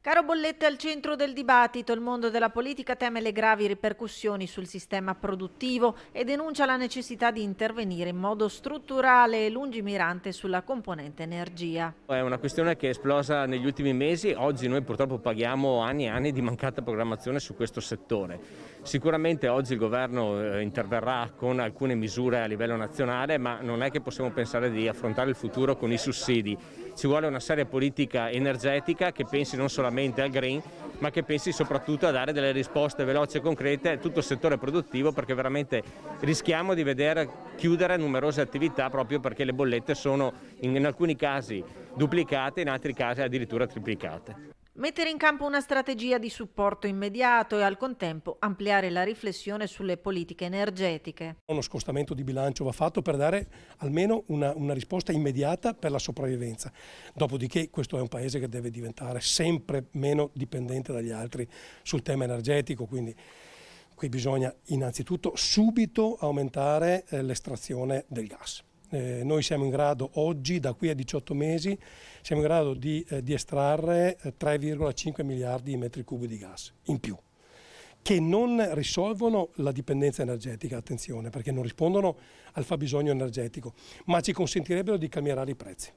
Caro bollette al centro del dibattito, il mondo della politica teme le gravi ripercussioni sul sistema produttivo e denuncia la necessità di intervenire in modo strutturale e lungimirante sulla componente energia. È una questione che è esplosa negli ultimi mesi. Oggi noi purtroppo paghiamo anni e anni di mancata programmazione su questo settore. Sicuramente oggi il governo interverrà con alcune misure a livello nazionale, ma non è che possiamo pensare di affrontare il futuro con i sussidi. Ci vuole una seria politica energetica che pensi non solamente al green, ma che pensi soprattutto a dare delle risposte veloci e concrete a tutto il settore produttivo, perché veramente rischiamo di vedere chiudere numerose attività proprio perché le bollette sono in alcuni casi duplicate, in altri casi addirittura triplicate. Mettere in campo una strategia di supporto immediato e al contempo ampliare la riflessione sulle politiche energetiche. Uno scostamento di bilancio va fatto per dare almeno una risposta immediata per la sopravvivenza. Dopodiché questo è un paese che deve diventare sempre meno dipendente dagli altri sul tema energetico, quindi qui bisogna innanzitutto subito aumentare l'estrazione del gas. Noi siamo in grado oggi, da qui a 18 mesi, siamo in grado di estrarre 3,5 miliardi di metri cubi di gas in più, che non risolvono la dipendenza energetica, attenzione, perché non rispondono al fabbisogno energetico, ma ci consentirebbero di calmierare i prezzi.